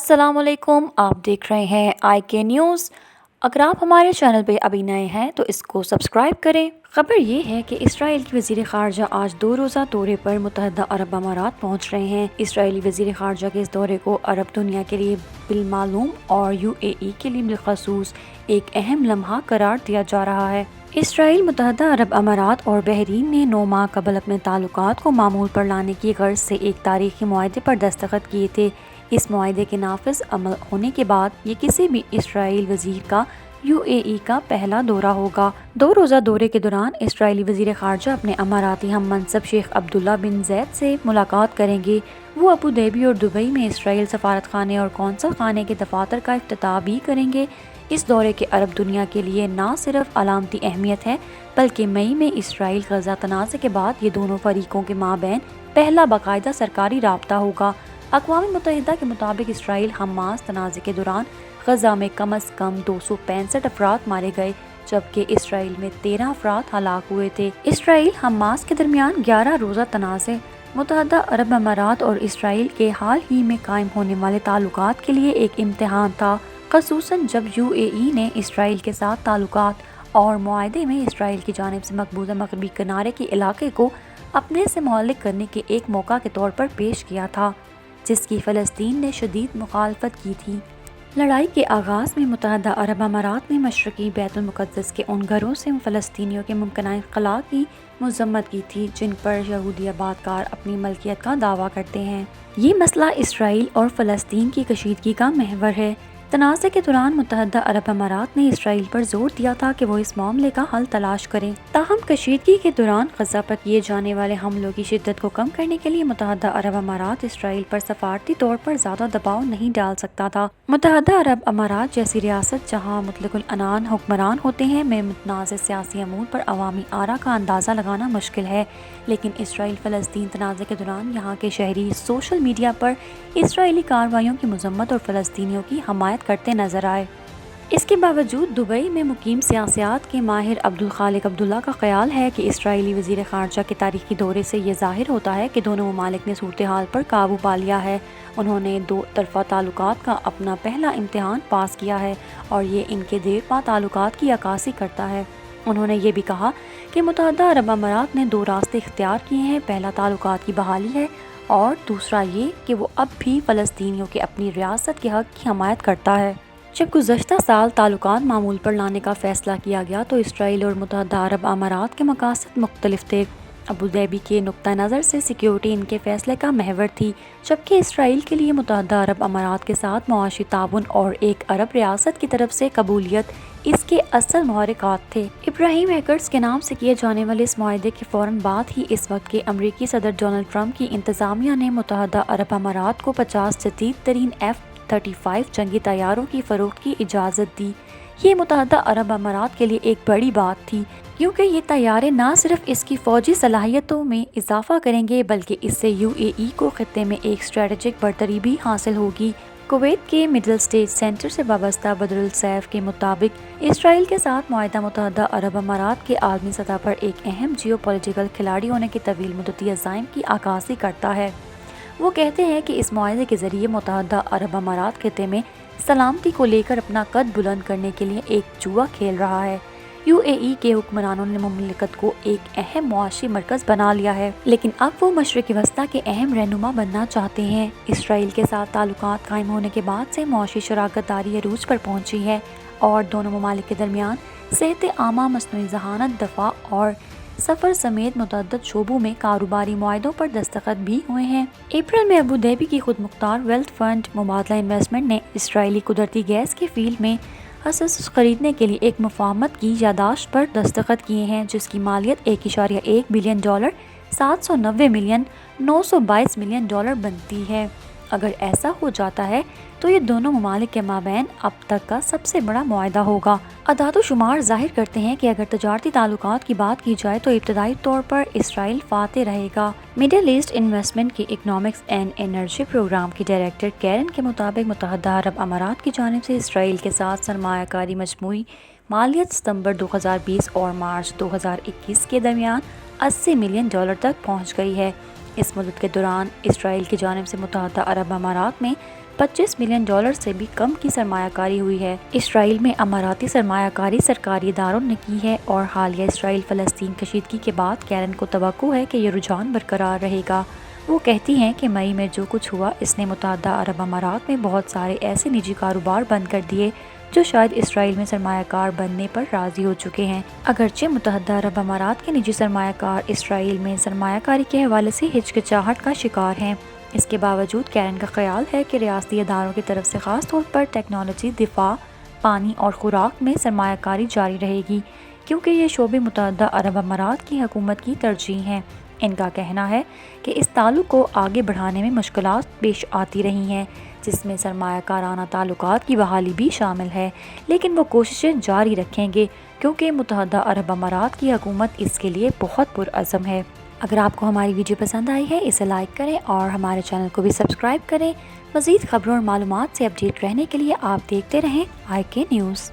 अस्सलाम वालेकुम। आप देख रहे हैं IK न्यूज़। अगर आप हमारे चैनल पे अभी नए हैं तो इसको सब्सक्राइब करें। खबर ये है कि इसराइल की वज़ीर ख़ारजा आज 2 रोज़ा दौरे पर मुत्तहदा अरब अमारात पहुंच रहे हैं। इसराइली वज़ीर ख़ारजा के इस दौरे को अरब दुनिया के लिए बिलमालूम और UAE के लिए बिलखसूस एक अहम लम्हा करार दिया जा रहा है। इसराइल, मुत्तहदा अरब अमारात और बहरीन ने 9 माह कबल अपने ताल्लुकात को मामूल पर लाने की गर्ज से एक तारीखी मुआहदे पर दस्तखत किए थे। इस मुआहदे के नाफिज अमल होने के बाद ये किसी भी इसराइल वज़ीर का UAE का पहला दौरा होगा। 2 रोज़ा दौरे के दौरान इसराइली वज़ीर ख़ारजा अपने अमाराती हम मनसब शेख अब्दुल्ला बिन ज़ैद से मुलाकात करेंगे। वो अबू धाबी और दुबई में इसराइल सफारत खाने और कौंसल खाने के दफातर का इफ्तिताह भी करेंगे। इस दौरे के अरब दुनिया के लिए न सिर्फ अलामती अहमियत है बल्कि मई में इसराइल गज़ा तनाज़े के बाद ये दोनों फरीकों के माबैन पहला बाकायदा सरकारी राब्ता होगा। अक़वाम मुत्तहिदा के मुताबिक इसराइल हमास तनाज़े के दौरान गज़ा में कम अज़ कम 265 अफराद मारे गए, जबकि इसराइल में 13 अफराद हलाक हुए थे। इसराइल हमास के दरमियान 11 रोज़ा तनाज़े मुत्तहदा अरब अमारात और इसराइल के हाल ही में कायम होने वाले ताल्लुकात के लिए एक इम्तिहान था, ख़ुसूसन जब UAE ने इसराइल के साथ ताल्लुकात और मुआहदे में इसराइल की जानिब से मकबूजा मग़रबी किनारे के इलाके को अपने से मुअल्लिक़ करने के एक मौका के तौर पर पेश किया था, जिसकी फ़लस्तीन ने शदीद मुखालफत की थी। लड़ाई के आगाज़ में मुत्तहदा अरब अमारात ने मशरक़ी बैतुल मुक़द्दस के उन घरों से फ़लस्तीनियों के मुमकिना ख़ला की मज़म्मत की थी जिन पर यहूदी आबादकार अपनी मलकियत का दावा करते हैं। ये मसला इसराइल और फ़लस्तीन की कशीदगी का महवर है। तनाज़े के दौरान मुत्तहदा अरब अमारात ने इसराइल पर जोर दिया था कि वो इस मामले का हल तलाश करें। ताहम कशीदगी के दौरान गज़ा पर किए जाने वाले हमलों की शिद्दत को कम करने के लिए मुत्तहदा अरब अमारात इसराइल पर सफारती तौर पर ज़्यादा दबाव नहीं डाल सकता था। मुत्तहदा अरब अमारात जैसी रियासत जहाँ मुतलकुल अनान हुक्मरान होते हैं में मुतनाज़ सियासी अमूर पर अवामी आरा का अंदाज़ा लगाना मुश्किल है, लेकिन इसराइल फ़लस्तीन तनाज़े के दौरान यहाँ के शहरी सोशल मीडिया पर इसराइली कार्रवाइयों की मज़म्मत और फ़लस्तीनियों की हमायत करते नजर आए। इसके बावजूद दुबई में मुकीम सियासियात के माहिर अब्दुल खालिक अब्दुल्ला का ख्याल है कि इसराइली वज़ीर ख़ारजा के तारीख़ी दौरे से ये ज़ाहिर होता है कि दोनों ममालिक ने सूरत हाल पर काबू पा लिया है। उन्होंने 2 तरफ़ा ताल्लुकात का अपना पहला इम्तिहान पास किया है और ये इनके देरपा ताल्लुकात की अक्कासी करता है। उन्होंने ये भी कहा कि मुत्तहदा अरब अमारात ने 2 रास्ते इख्तियार किए हैं। पहला ताल्लुकात की बहाली है और दूसरा ये कि वो अब भी फ़लस्तीनियों के अपनी रियासत के हक़ की हमायत करता है। जब गुज़श्ता साल ताल्लुकात मामूल पर लाने का फ़ैसला किया गया तो इसराइल और मुत्तहदा अरब अमारात के मकासद मुख्तलिफ थे। अबू धाबी के नुक्ता नज़र से सिक्योरिटी इनके फ़ैसले का महवर थी, जबकि इसराइल के लिए मुत्तहदा अरब अमारात के साथ मुआशी ताउन और एक अरब रियासत की तरफ से कबूलियत इसके असल मुहर्रिकात थे। इब्राहिम हैकर्स के नाम से किए जाने वाले इस मुआहदे के फ़ौरन बाद ही इस वक्त के अमरीकी सदर डोनाल्ड ट्रंप की इंतज़ामिया ने मुत्तहदा अरब अमारात को 50 जदीद तरीन F-35 जंगी तैयारों की फ़रोख्त की इजाज़त दी। ये मुत्तहदा अरब अमारात के लिए एक बड़ी बात थी, क्योंकि ये तैयारे न सिर्फ इसकी फ़ौजी सलाहियतों में इजाफ़ा करेंगे बल्कि इससे UAE को ख़ित्ते में एक स्ट्रेटजिक बरतरी भी हासिल होगी। कुवैत के मिडल स्टेज सेंटर से वाबस्ता बदरुल सैफ के मुताबिक इसराइल के साथ मुआहदा मुत्तहदा अरब अमारात के आलमी सतह पर एक अहम जियोपॉलिटिकल खिलाड़ी होने के तवील मुद्दती अज़ाइम की अक्कासी करता है। वो कहते हैं कि इस मुआहदे के ज़रिए मुत्तहदा अरब अमारात खित्ते में सलामती को लेकर अपना कद बुलंद करने के लिए एक जुआ खेल रहा है। UAE के हुक्मरानों ने मुमलिकत को एक अहम मुआशी मरकज़ बना लिया है, लेकिन अब वो मशरिक़ी वस्ता के अहम रहनुमा बनना चाहते हैं। इसराइल के साथ ताल्लुकात कायम होने के बाद से मुआशी शराकत दारी अरूज पर पहुंची है और दोनों ममालिक के दरमियान सेहत आमा, मसनूई ज़हानत, दफ़ा और सफ़र समेत मुतअद्दिद शोबों में कारोबारी मुआहदों पर दस्तखत भी हुए हैं। अप्रैल में अबू धाबी की खुद मुख्तार वेल्थ फंड मुबादला इन्वेस्टमेंट ने इसराइली कुदरती गैस के फील्ड में असस खरीदने के लिए एक मुफाहमत की यादाश्त पर दस्तखत किए हैं, जिसकी मालियत $1.1 बिलियन 790 मिलियन 922 मिलियन डॉलर बनती है। अगर ऐसा हो जाता है तो ये दोनों ममालिक के माबैन अब तक का सबसे बड़ा मुआहदा होगा। अदाद शुमार जाहिर करते हैं कि अगर तजारती ताल्लुकात की बात की जाए तो इब्तदाई तौर पर इसराइल फाते रहेगा। मिडिल ईस्ट इन्वेस्टमेंट के इकनॉमिक्स एंड एनर्जी प्रोग्राम की डायरेक्टर कैरन के मुताबिक मुत्तहदा अरब अमारात की जानिब से इसराइल के साथ सरमायाकारी मजमूई मालियत सितंबर 2020 और मार्च 2021 के दरमियान $80 मिलियन तक पहुँच गई है। इस मुद्दत के दौरान इसराइल की जानिब से मुत्तहदा अरब अमारात में $25 ملین سے بھی کم کی سرمایہ کاری ہوئی ہے۔ اسرائیل میں اماراتی سرمایہ کاری سرکاری اداروں نے کی ہے اور حالیہ اسرائیل فلسطین کشیدگی کے بعد کیرن کو توقع ہے کہ یہ رجحان برقرار رہے گا۔ وہ کہتی ہیں کہ مئی میں جو کچھ ہوا اس نے متحدہ عرب امارات میں بہت سارے ایسے نجی کاروبار بند کر دیے جو شاید اسرائیل میں سرمایہ کار بننے پر راضی ہو چکے ہیں۔ اگرچہ متحدہ عرب امارات کے نجی سرمایہ کار اسرائیل میں سرمایہ کاری کے حوالے سے ہچکچاہٹ کا شکار ہیں، اس کے باوجود کیرن کا خیال ہے کہ ریاستی اداروں کی طرف سے خاص طور پر ٹیکنالوجی، دفاع، پانی اور خوراک میں سرمایہ کاری جاری رہے گی، کیونکہ یہ شعبے متحدہ عرب امارات کی حکومت کی ترجیح ہیں۔ ان کا کہنا ہے کہ اس تعلق کو آگے بڑھانے میں مشکلات پیش آتی رہی ہیں، جس میں سرمایہ کارانہ تعلقات کی بحالی بھی شامل ہے، لیکن وہ کوششیں جاری رکھیں گے کیونکہ متحدہ عرب امارات کی حکومت اس کے لیے بہت پرعزم ہے۔ اگر آپ کو ہماری ویڈیو پسند آئی ہے اسے لائک کریں اور ہمارے چینل کو بھی سبسکرائب کریں۔ مزید خبروں اور معلومات سے اپڈیٹ رہنے کے لیے آپ دیکھتے رہیں IK نیوز۔